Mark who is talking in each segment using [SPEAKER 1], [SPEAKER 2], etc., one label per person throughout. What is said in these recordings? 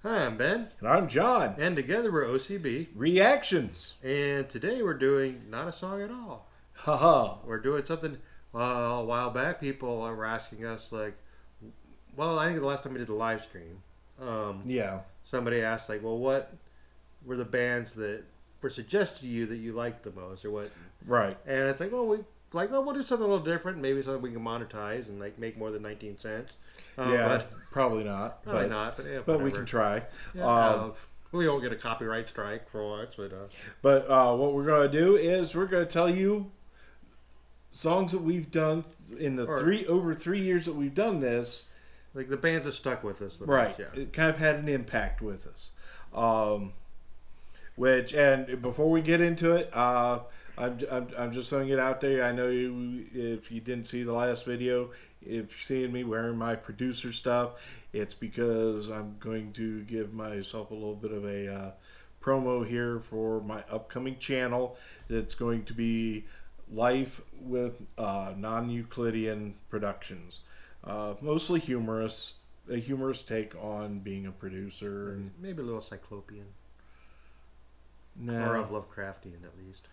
[SPEAKER 1] Hi, I'm Ben.
[SPEAKER 2] And I'm John.
[SPEAKER 1] And together we're OCB.
[SPEAKER 2] Reactions.
[SPEAKER 1] And today we're doing not a song at all.
[SPEAKER 2] Haha.
[SPEAKER 1] We're doing something, a while back people were asking us, like, well, I think the last time we did a live stream,
[SPEAKER 2] Yeah.
[SPEAKER 1] somebody asked, like, well, what were the bands that were suggested to you that you liked the most, or what?
[SPEAKER 2] Right.
[SPEAKER 1] And it's like, we'll do something a little different. Maybe something we can monetize and like make more than 19 cents.
[SPEAKER 2] Yeah. Probably not.
[SPEAKER 1] Probably not. But, yeah,
[SPEAKER 2] but we
[SPEAKER 1] whatever.
[SPEAKER 2] can try.
[SPEAKER 1] Yeah, we won't get a copyright strike for once, but.
[SPEAKER 2] But what we're going to do is we're going to tell you songs that we've done in the over 3 years that we've done this.
[SPEAKER 1] Like the bands that stuck with us.
[SPEAKER 2] Right.
[SPEAKER 1] Most, yeah.
[SPEAKER 2] It kind of had an impact with us. And before we get into it, I'm just throwing it out there. I know if you didn't see the last video, if you're seeing me wearing my producer stuff, it's because I'm going to give myself a little bit of a promo here for my upcoming channel. That's going to be Life with Non-Euclidean Productions. Mostly humorous. A humorous take on being a producer. And
[SPEAKER 1] maybe a little cyclopean.
[SPEAKER 2] No.
[SPEAKER 1] Or of Lovecraftian, at least.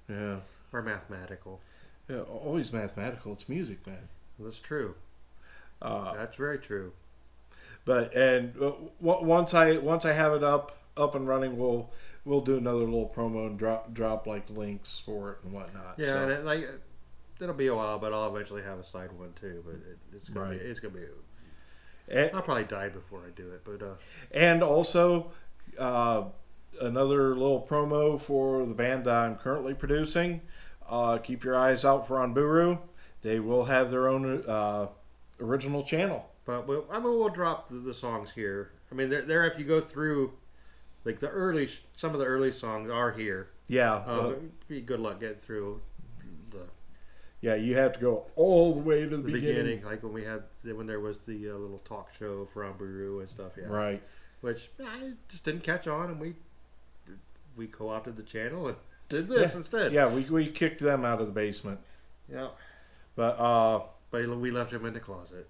[SPEAKER 2] Yeah.
[SPEAKER 1] Or mathematical.
[SPEAKER 2] Yeah, always mathematical. It's music, man.
[SPEAKER 1] That's true. That's very true.
[SPEAKER 2] But once I have it up and running, we'll do another little promo and drop like links for it and whatnot.
[SPEAKER 1] Yeah,
[SPEAKER 2] so.
[SPEAKER 1] and it'll be a while, but I'll eventually have a side one too. But it's gonna be. I'll probably die before I do it, but.
[SPEAKER 2] And also, another little promo for the band that I'm currently producing. Keep your eyes out for Onburu. They will have their own original channel. But
[SPEAKER 1] we'll drop the songs here. I mean, they're if you go through, like some of the early songs are here.
[SPEAKER 2] Yeah.
[SPEAKER 1] Be good luck getting through.
[SPEAKER 2] Yeah, you have to go all the way to the beginning.
[SPEAKER 1] Like when there was the little talk show for Onburu and stuff. Yeah.
[SPEAKER 2] Right.
[SPEAKER 1] Which I just didn't catch on, and we co-opted the channel and did this instead.
[SPEAKER 2] Yeah, we kicked them out of the basement.
[SPEAKER 1] Yeah.
[SPEAKER 2] But
[SPEAKER 1] we left him in the closet.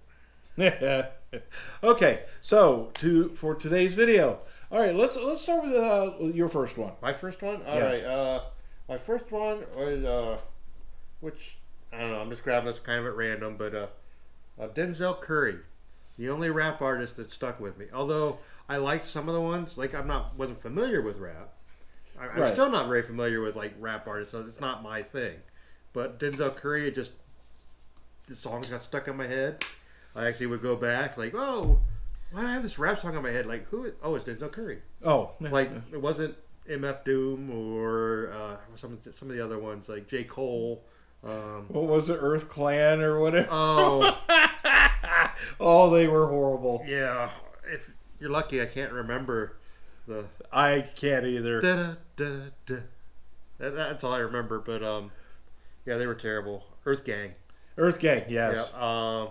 [SPEAKER 2] Okay, so for today's video. All right, let's start with your first one.
[SPEAKER 1] My first one? All right. My first one was which I don't know, I'm just grabbing this kind of at random, but Denzel Curry. The only rap artist that stuck with me. Although I liked some of the ones, like wasn't familiar with rap. I'm still not very familiar with like rap artists, so it's not my thing. But Denzel Curry, the songs got stuck in my head. I actually would go back, like, oh, why do I have this rap song in my head? Like, who? Oh, it's Denzel Curry.
[SPEAKER 2] Oh,
[SPEAKER 1] like it wasn't MF Doom or some of the other ones, like J. Cole.
[SPEAKER 2] What was it, Earth Clan or whatever?
[SPEAKER 1] Oh,
[SPEAKER 2] oh, they were horrible.
[SPEAKER 1] Yeah, if you're lucky, I can't remember.
[SPEAKER 2] I can't either.
[SPEAKER 1] That's all I remember. But yeah, they were terrible. Earth Gang,
[SPEAKER 2] yes.
[SPEAKER 1] Yeah.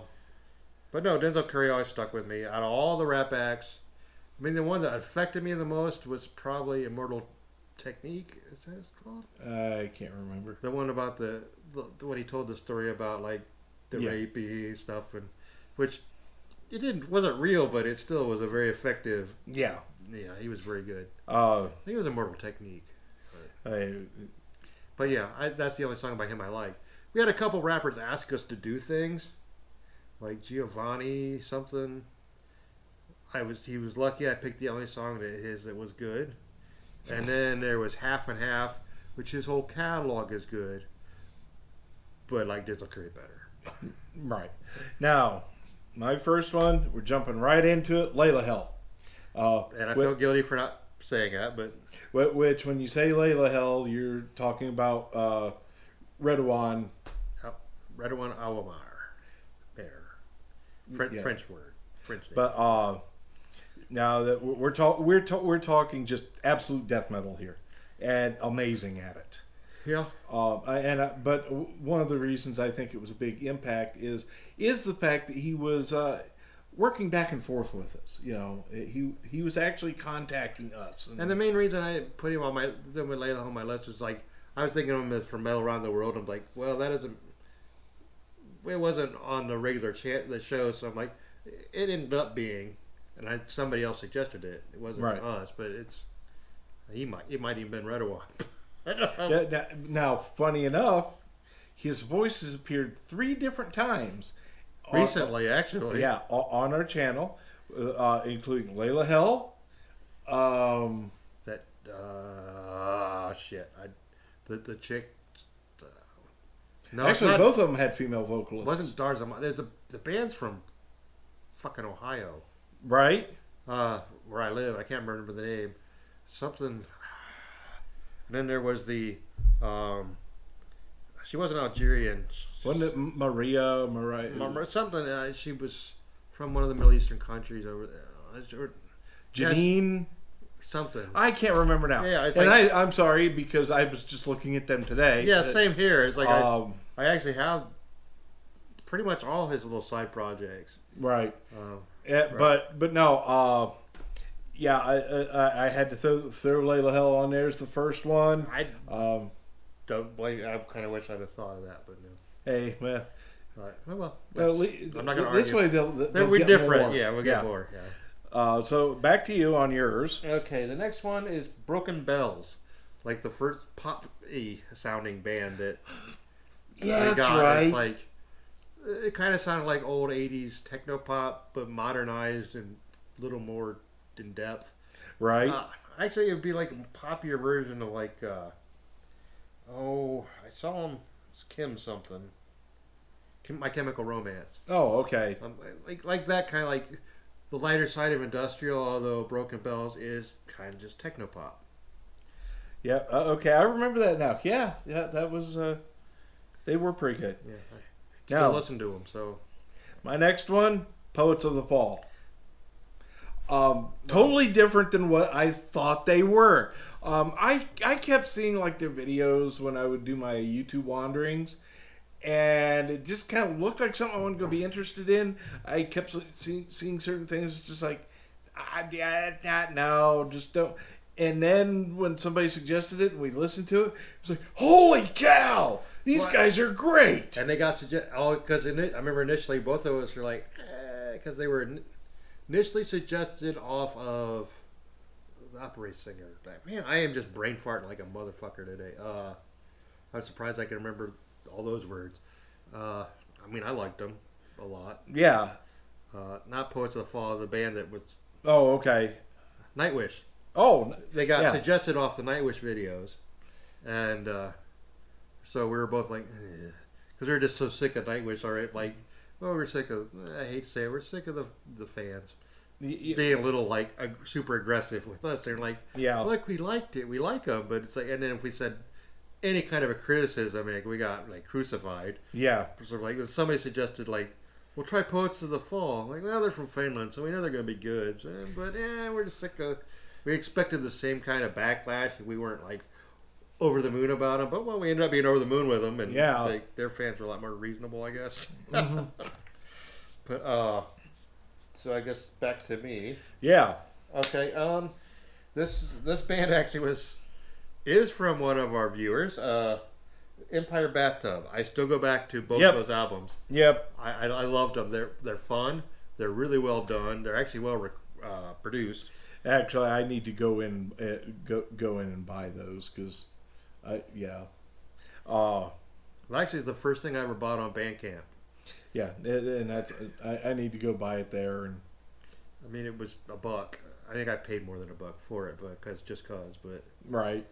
[SPEAKER 1] But no, Denzel Curry always stuck with me. Out of all the rap acts, I mean, the one that affected me the most was probably Immortal Technique. Is that what it's called?
[SPEAKER 2] I can't remember.
[SPEAKER 1] The one about when he told the story about like the rapey stuff, and which wasn't real, but it still was a very effective.
[SPEAKER 2] Yeah.
[SPEAKER 1] Yeah, he was very good. I think it was Immortal Technique. But yeah, that's the only song by him I like. We had a couple rappers ask us to do things, like Giovanni something. He was lucky I picked the only song that was good. And then there was Half and Half, which his whole catalog is good, but like Denzel Curry better.
[SPEAKER 2] Right. Now, my first one, we're jumping right into it, Layla Hell.
[SPEAKER 1] And I feel guilty for not saying that, but
[SPEAKER 2] which when you say Layla Hell, you're talking about Redouane
[SPEAKER 1] Awamar, French word, French name.
[SPEAKER 2] But now that we're talking just absolute death metal here, and amazing at it.
[SPEAKER 1] Yeah.
[SPEAKER 2] But one of the reasons I think it was a big impact is the fact that he was working back and forth with us. You know, he was actually contacting us.
[SPEAKER 1] And the main reason I put him on Lelahell on my list was like I was thinking of him as from Metal Around the World. I'm like, well, it wasn't on the regular the show, so I'm like, it ended up being and somebody else suggested it. It wasn't us, but it might even been Redawad.
[SPEAKER 2] Now, funny enough, his voice has appeared 3 different times
[SPEAKER 1] recently, actually.
[SPEAKER 2] Yeah, on our channel, including Layla Hell.
[SPEAKER 1] The chick. No,
[SPEAKER 2] actually, both of them had female vocalists.
[SPEAKER 1] It wasn't Darzam. There's the band's from fucking Ohio,
[SPEAKER 2] right?
[SPEAKER 1] Where I live. I can't remember the name. Something. And then there was the. She wasn't Algerian.
[SPEAKER 2] Wasn't it Maria?
[SPEAKER 1] Something. She was from one of the Middle Eastern countries over there.
[SPEAKER 2] Janine.
[SPEAKER 1] Something.
[SPEAKER 2] I can't remember now.
[SPEAKER 1] Yeah, it's
[SPEAKER 2] I'm sorry because I was just looking at them today.
[SPEAKER 1] Yeah, same here. It's like I actually have pretty much all his little side projects.
[SPEAKER 2] Right.
[SPEAKER 1] Right.
[SPEAKER 2] But no. Yeah, I had to throw Layla Hell on there as the first one.
[SPEAKER 1] I don't blame. I kind of wish I'd have thought of that, but no.
[SPEAKER 2] Hey, well.
[SPEAKER 1] Well,
[SPEAKER 2] I'm
[SPEAKER 1] not going to argue.
[SPEAKER 2] This way they'll
[SPEAKER 1] we're
[SPEAKER 2] get
[SPEAKER 1] different.
[SPEAKER 2] More.
[SPEAKER 1] Yeah, we'll get more. Yeah.
[SPEAKER 2] So back to you on yours.
[SPEAKER 1] Okay, the next one is Broken Bells, like the first pop-y sounding band that.
[SPEAKER 2] Yeah, that's right.
[SPEAKER 1] It's like it kind of sounded like old '80s techno pop, but modernized and a little more in depth.
[SPEAKER 2] Right.
[SPEAKER 1] Actually, it would be like a poppier version of like. I saw him. It's Kim something. My Chemical Romance.
[SPEAKER 2] Oh, okay.
[SPEAKER 1] Like that kind of like the lighter side of industrial, although Broken Bells is kind of just techno pop.
[SPEAKER 2] Yeah. Okay, I remember that now. Yeah. That was. They were pretty good.
[SPEAKER 1] Yeah. I still listen to them. So.
[SPEAKER 2] My next one, Poets of the Fall. Totally different than what I thought they were. I kept seeing like their videos when I would do my YouTube wanderings, and it just kind of looked like something I wasn't going to be interested in. I kept seeing certain things. It's just like, no, just don't. And then when somebody suggested it and we listened to it, it was like, holy cow, these guys are great.
[SPEAKER 1] And they got because I remember initially both of us were like, because they were initially suggested off of the opera singer. Man, I am just brain farting like a motherfucker today. I'm surprised I can remember all those words. I mean, I liked them a lot.
[SPEAKER 2] Yeah.
[SPEAKER 1] Not Poets of the Fall, the band that was.
[SPEAKER 2] Oh, okay.
[SPEAKER 1] Nightwish.
[SPEAKER 2] Oh,
[SPEAKER 1] they got suggested off the Nightwish videos, and so we were both like, because we were just so sick of Nightwish. All right, like, well, we're sick of. I hate to say it, we're sick of the fans being a little like super aggressive with us. They're like, look, we liked it, we like them, but it's like, and then if we said any kind of a criticism, like, we got like crucified.
[SPEAKER 2] Yeah.
[SPEAKER 1] So like somebody suggested like, we'll try Poets of the Fall. Like, well, they're from Finland, so we know they're going to be good. But we're just sick of. We expected the same kind of backlash. We weren't like over the moon about them, but we ended up being over the moon with them, and their fans were a lot more reasonable, I guess. Mm-hmm. But so I guess back to me.
[SPEAKER 2] Yeah.
[SPEAKER 1] Okay. This band actually is from one of our viewers, Empire Bathtub. I still go back to both of those albums.
[SPEAKER 2] Yep.
[SPEAKER 1] I loved them. They're fun. They're really well done. They're actually well produced.
[SPEAKER 2] Actually, I need to go in and buy those because,
[SPEAKER 1] Well, actually, it's the first thing I ever bought on Bandcamp.
[SPEAKER 2] Yeah, and that's I need to go buy it there. And
[SPEAKER 1] I mean, it was $1. I think I paid more than $1 for it, but but
[SPEAKER 2] right.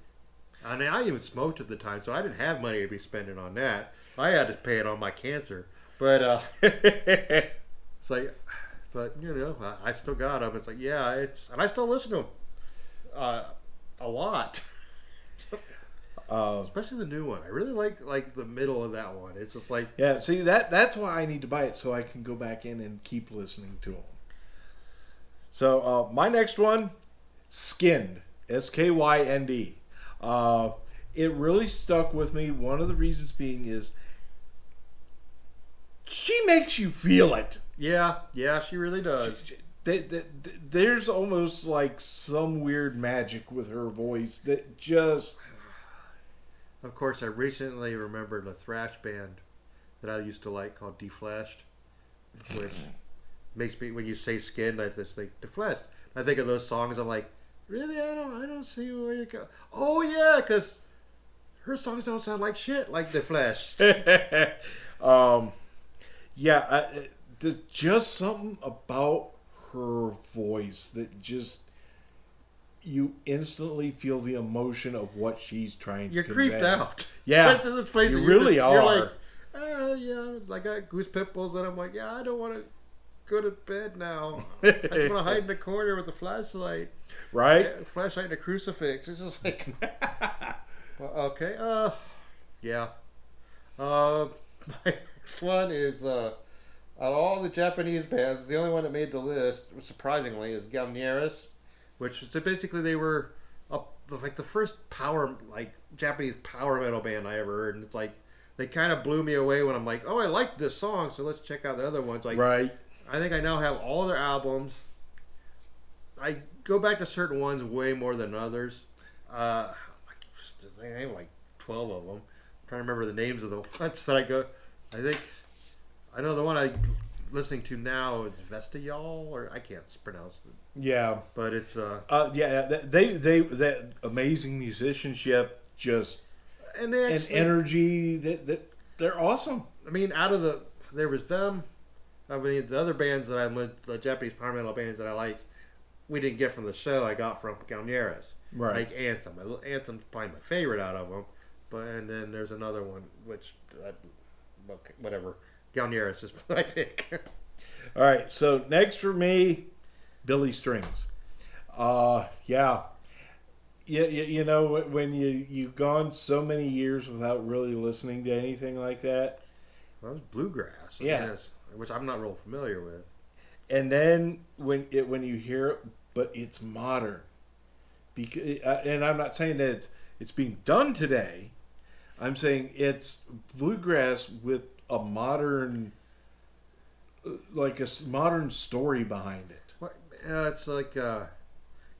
[SPEAKER 1] I mean, I even smoked at the time, so I didn't have money to be spending on that. I had to pay it on my cancer, but it's like. But, I still got them. It's like, and I still listen to them a lot. Especially the new one. I really like the middle of that one. It's just like...
[SPEAKER 2] Yeah, see, that's why I need to buy it, so I can go back in and keep listening to them. So, my next one, Skynd. Skynd. It really stuck with me. One of the reasons being is she makes you feel it.
[SPEAKER 1] Yeah, she really does.
[SPEAKER 2] There's almost like some weird magic with her voice that just...
[SPEAKER 1] Of course, I recently remembered a thrash band that I used to like called Deflashed, which makes me, when you say Skynd, I just think The Flesh. I think of those songs. I'm like, really? I don't see where you go. Oh yeah, because her songs don't sound like shit like The Flesh.
[SPEAKER 2] There's just something about her voice that just, you instantly feel the emotion of what she's trying
[SPEAKER 1] You're
[SPEAKER 2] to convey.
[SPEAKER 1] creeped out.
[SPEAKER 2] Yeah,
[SPEAKER 1] Let's face
[SPEAKER 2] you
[SPEAKER 1] it,
[SPEAKER 2] really are.
[SPEAKER 1] You're like, yeah, I got goose pimples, and I'm like, yeah, I don't want to go to bed now. I just want to hide in the corner with a flashlight.
[SPEAKER 2] Right?
[SPEAKER 1] A flashlight and a crucifix. It's just like, well, okay, yeah. My next one is, out of all the Japanese bands, the only one that made the list, surprisingly, is Gamieris, which is basically they were like the first Japanese power metal band I ever heard, and it's like they kind of blew me away when I'm like, oh, I like this song, so let's check out the other ones. Like,
[SPEAKER 2] right. I
[SPEAKER 1] think I now have all their albums. I go back to certain ones way more than others. I have like 12 of them. I'm trying to remember the names of the ones that I go. I know the one I'm listening to now is Vestial, or I can't pronounce it.
[SPEAKER 2] Yeah,
[SPEAKER 1] but it's
[SPEAKER 2] they that amazing musicianship, just and energy that they're awesome.
[SPEAKER 1] I mean, there was them. I mean, the other bands that I'm with, the Japanese power metal bands that I like, we didn't get from the show. I got from Galneryus,
[SPEAKER 2] right?
[SPEAKER 1] Like Anthem. Anthem's probably my favorite out of them. And then there's another one which, whatever. Galneryus is my pick.
[SPEAKER 2] All right, so next for me, Billy Strings. Yeah. You know, when you've gone so many years without really listening to anything like that.
[SPEAKER 1] Well, it was bluegrass.
[SPEAKER 2] Yeah.
[SPEAKER 1] Which I'm not real familiar with.
[SPEAKER 2] And then when you hear it, but it's modern. Because, and I'm not saying that it's being done today. I'm saying it's bluegrass with a modern, like a modern story behind it.
[SPEAKER 1] Well, it's like,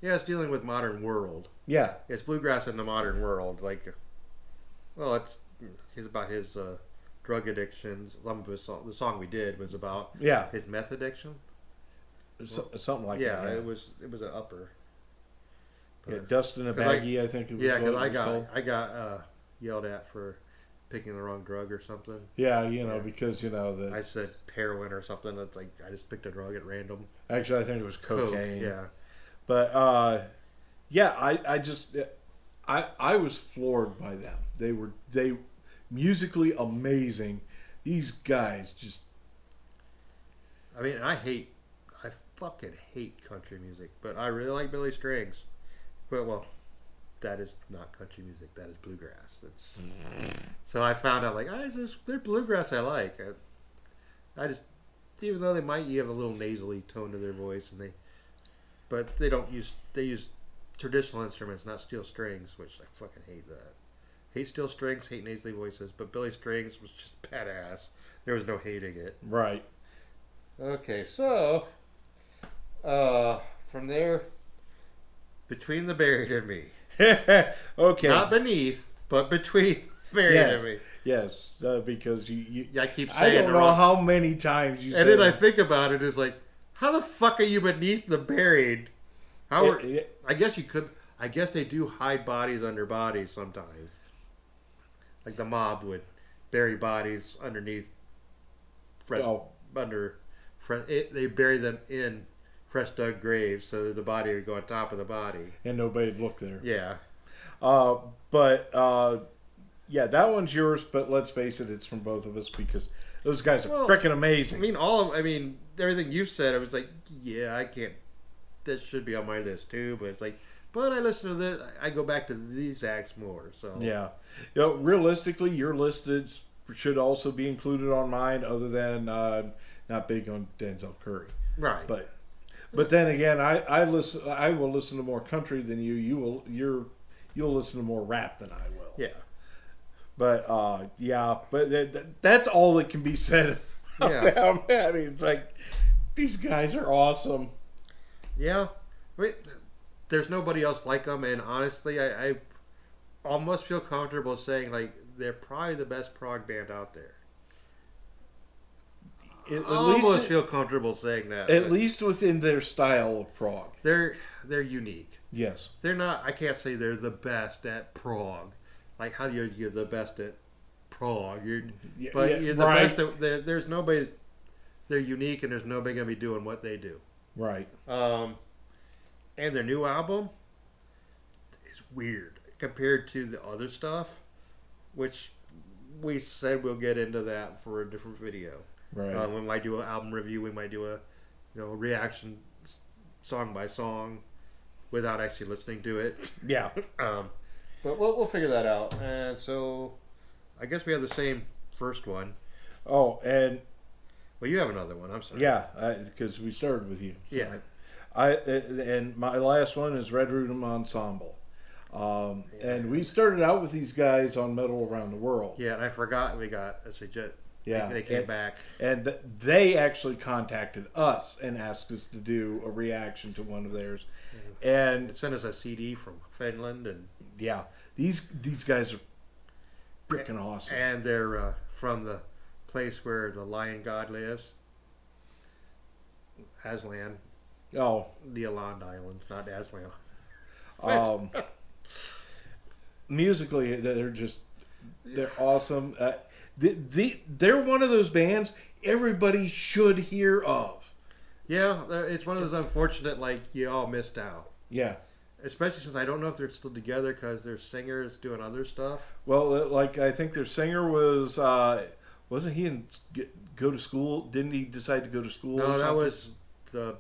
[SPEAKER 1] it's dealing with modern world.
[SPEAKER 2] Yeah,
[SPEAKER 1] it's bluegrass in the modern world. Like, well, it's about his drug addictions. Some of the song we did was about his meth addiction.
[SPEAKER 2] Something like that.
[SPEAKER 1] Yeah, it was an upper.
[SPEAKER 2] But Dust in a Baggie, I think it was.
[SPEAKER 1] Yeah, because I got yelled at for picking the wrong drug or something.
[SPEAKER 2] Yeah, because
[SPEAKER 1] I said heroin or something. That's like I just picked a drug at random.
[SPEAKER 2] Actually, I think it was cocaine.
[SPEAKER 1] Yeah,
[SPEAKER 2] but I was floored by them. They musically amazing. These guys just.
[SPEAKER 1] I mean, I fucking hate country music, but I really like Billy Strings. But well, that is not country music. That is bluegrass. So I found out they're bluegrass I like. I just, even though you have a little nasally tone to their voice, but they use traditional instruments, not steel strings, which I fucking hate that. Hate steel strings, hate nasally voices, but Billy Strings was just badass. There was no hating it.
[SPEAKER 2] Right.
[SPEAKER 1] Okay, so from there, Between the Buried and Me.
[SPEAKER 2] Okay.
[SPEAKER 1] Not beneath, but between Buried and Me.
[SPEAKER 2] Yes, because
[SPEAKER 1] I keep saying
[SPEAKER 2] I don't know how many times you said
[SPEAKER 1] it. And then I think about it, is like, how the fuck are you beneath the buried? I guess you could. I guess they do hide bodies under bodies sometimes. Like the mob would bury bodies underneath they bury them in fresh dug graves so that the body would go on top of the body.
[SPEAKER 2] And nobody'd look there.
[SPEAKER 1] Yeah.
[SPEAKER 2] That one's yours, but let's face it, it's from both of us because those guys are freaking amazing.
[SPEAKER 1] I mean, everything you've said, I was like, yeah, I can't, this should be on my list too, but it's like, but I listen to this, I go back to these acts more, so.
[SPEAKER 2] Yeah. Realistically, your list should also be included on mine, other than not big on Denzel Curry.
[SPEAKER 1] Right.
[SPEAKER 2] But then again, I will listen to more country than you. You'll listen to more rap than I will.
[SPEAKER 1] Yeah.
[SPEAKER 2] But that's all that can be said about that. It's like, these guys are awesome.
[SPEAKER 1] Yeah. There's nobody else like them, and honestly, I almost feel comfortable saying, like, they're probably the best prog band out there.
[SPEAKER 2] At
[SPEAKER 1] almost
[SPEAKER 2] least
[SPEAKER 1] feel comfortable saying that.
[SPEAKER 2] At least within their style of prog.
[SPEAKER 1] They're unique.
[SPEAKER 2] Yes.
[SPEAKER 1] They're not. I can't say they're the best at prog. Like, how do you're the best at prog? You're the best at. There's nobody. They're unique, and there's nobody gonna be doing what they do.
[SPEAKER 2] Right.
[SPEAKER 1] And their new album is weird compared to the other stuff, which we said we'll get into that for a different video.
[SPEAKER 2] Right.
[SPEAKER 1] We might do an album review. We might do a reaction song by song without actually listening to it.
[SPEAKER 2] Yeah.
[SPEAKER 1] But we'll figure that out. And so I guess we have the same first one.
[SPEAKER 2] Oh, and
[SPEAKER 1] well, you have another one. I'm sorry.
[SPEAKER 2] yeah, because we started with you. So.
[SPEAKER 1] Yeah.
[SPEAKER 2] And my last one is Red Room Ensemble. And we started out with these guys on Metal Around the World.
[SPEAKER 1] Yeah, and I forgot we got a suggestion.
[SPEAKER 2] Yeah,
[SPEAKER 1] they came back.
[SPEAKER 2] And they actually contacted us and asked us to do a reaction to one of theirs. And
[SPEAKER 1] sent us a CD from Finland, and
[SPEAKER 2] yeah, these guys are freaking awesome.
[SPEAKER 1] And they're from the place where the lion god lives, Aslan.
[SPEAKER 2] Oh,
[SPEAKER 1] the Aland Islands, not Aslan.
[SPEAKER 2] Musically, they're awesome. They're one of those bands everybody should hear of.
[SPEAKER 1] Yeah, it's one of those unfortunate, like, you all missed out.
[SPEAKER 2] Yeah.
[SPEAKER 1] Especially since I don't know if they're still together because their singer is doing other stuff.
[SPEAKER 2] Well, like, I think their singer was, wasn't he in go to school? Didn't he decide to go to school?
[SPEAKER 1] No, that was the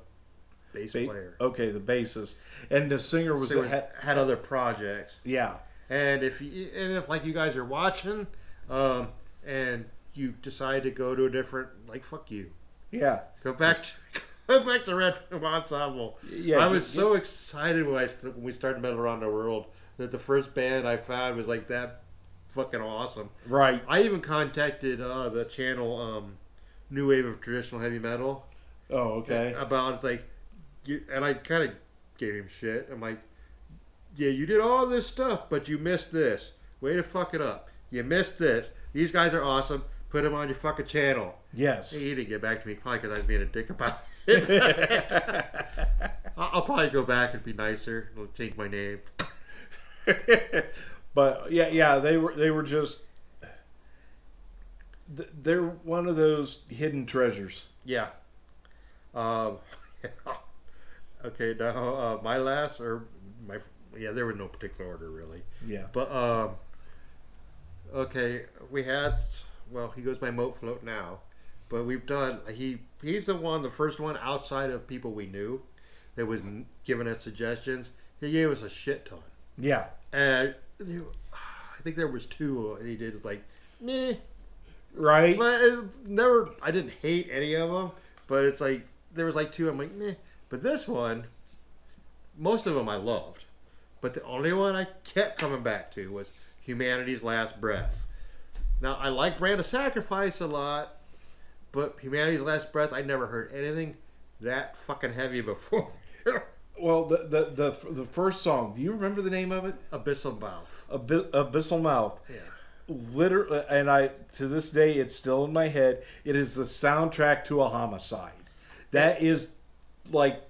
[SPEAKER 1] bass player.
[SPEAKER 2] Okay, the bassist. And the singer was
[SPEAKER 1] had other projects.
[SPEAKER 2] Yeah.
[SPEAKER 1] And if like you guys are watching, and you decide to go to a different, like, fuck you.
[SPEAKER 2] Yeah.
[SPEAKER 1] Go back to Red Room Ensemble. Yeah. I was so excited when we started Metal Around the World that the first band I found was like that fucking awesome.
[SPEAKER 2] Right.
[SPEAKER 1] I even contacted the channel New Wave of Traditional Heavy Metal.
[SPEAKER 2] Oh, okay.
[SPEAKER 1] About it's like, and I kind of gave him shit. I'm like, yeah, you did all this stuff, but you missed this. Way to fuck it up. You missed this. These guys are awesome. Put them on your fucking channel.
[SPEAKER 2] Yes.
[SPEAKER 1] He didn't get back to me, probably because I was being a dick about it. I'll probably go back and be nicer. I'll change my name.
[SPEAKER 2] But yeah, they were just. They're one of those hidden treasures.
[SPEAKER 1] Yeah. Okay, now my last there was no particular order really.
[SPEAKER 2] Yeah.
[SPEAKER 1] But okay, we had. Well, he goes by Moat Float now, but we've done. He's the first one outside of people we knew that was giving us suggestions. He gave us a shit ton.
[SPEAKER 2] Yeah.
[SPEAKER 1] And I think there was two he did. It's like, meh.
[SPEAKER 2] Right.
[SPEAKER 1] But I didn't hate any of them, but it's like there was like two. I'm like, meh. But this one, most of them I loved, but the only one I kept coming back to was Humanities' Last Breath. Now, I like Brand of Sacrifice a lot, but Humanity's Last Breath, I never heard anything that fucking heavy before.
[SPEAKER 2] Well, the first song, do you remember the name of it?
[SPEAKER 1] Abyssal Mouth.
[SPEAKER 2] Abyssal Mouth.
[SPEAKER 1] Yeah.
[SPEAKER 2] Literally, and to this day, it's still in my head. It is the soundtrack to a homicide. That is like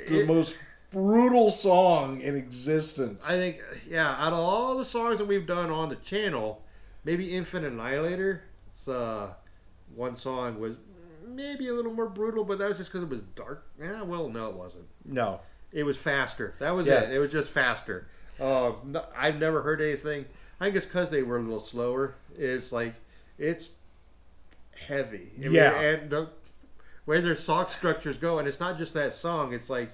[SPEAKER 2] the most brutal song in existence.
[SPEAKER 1] I think, yeah, out of all the songs that we've done on the channel, maybe Infinite Annihilator. One song was maybe a little more brutal, but that was just because it was dark. Yeah, well, no, it wasn't.
[SPEAKER 2] No.
[SPEAKER 1] It was faster. That was it. It was just faster. I've never heard anything. I think it's because they were a little slower. It's like, it's heavy.
[SPEAKER 2] Yeah.
[SPEAKER 1] And the way their song structures go, and it's not just that song, it's like,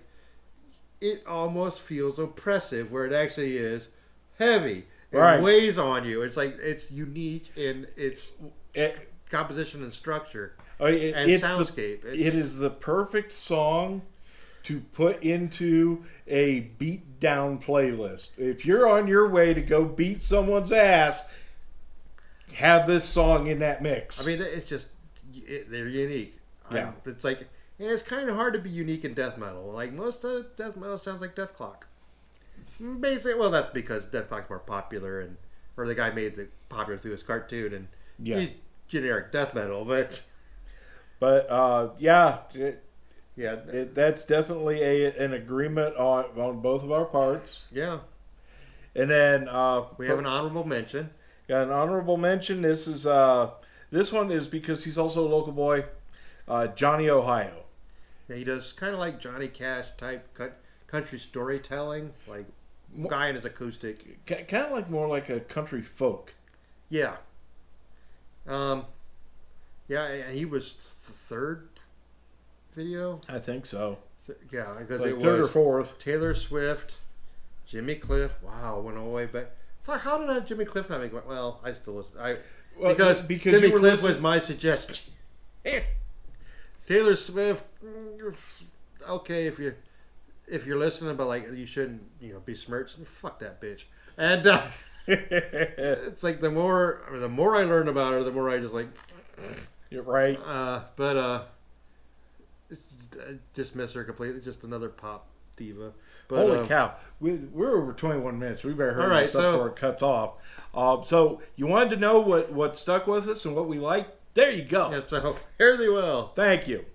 [SPEAKER 1] it almost feels oppressive where it actually is heavy. It weighs on you. It's like it's unique in its composition and structure and soundscape.
[SPEAKER 2] It is the perfect song to put into a beat down playlist. If you're on your way to go beat someone's ass, have this song in that mix.
[SPEAKER 1] I mean, it's just they're unique.
[SPEAKER 2] Yeah,
[SPEAKER 1] it's like, and it's kind of hard to be unique in death metal. Like most of death metal sounds like Death Clock. Basically, well, that's because Death Clock's more popular, or the guy made the popular through his cartoon, and he's generic death metal. But
[SPEAKER 2] But yeah,
[SPEAKER 1] Yeah,
[SPEAKER 2] that's definitely an agreement on both of our parts.
[SPEAKER 1] yeah.
[SPEAKER 2] And then
[SPEAKER 1] We have an honorable mention.
[SPEAKER 2] got an honorable mention. This one is because he's also a local boy, Jonny Ohio.
[SPEAKER 1] Yeah, he does kind of like Johnny Cash type country storytelling, like guy in his acoustic.
[SPEAKER 2] Kind of like more like a country folk.
[SPEAKER 1] Yeah. Yeah, and he was the third video.
[SPEAKER 2] I think so.
[SPEAKER 1] Yeah, because
[SPEAKER 2] Like
[SPEAKER 1] it
[SPEAKER 2] third or
[SPEAKER 1] was
[SPEAKER 2] fourth.
[SPEAKER 1] Taylor Swift, Jimmy Cliff. Wow, went all the way back. Fuck, how did Jimmy Cliff not make it? Well, I still listen. Because Jimmy
[SPEAKER 2] you were
[SPEAKER 1] Cliff
[SPEAKER 2] listening-
[SPEAKER 1] was my suggestion. Taylor Swift, okay, if you're listening, but like you shouldn't, be smirched. Fuck that bitch. And it's like the more I learn about her, the more I just like.
[SPEAKER 2] You're right.
[SPEAKER 1] Dismiss her completely. Just another pop diva. But,
[SPEAKER 2] Holy cow. We're over 21 minutes. We better hurry
[SPEAKER 1] All right,
[SPEAKER 2] this up
[SPEAKER 1] so-
[SPEAKER 2] before it cuts off. So you wanted to know what stuck with us and what we like? There you go.
[SPEAKER 1] Yeah, so fairly well.
[SPEAKER 2] Thank you.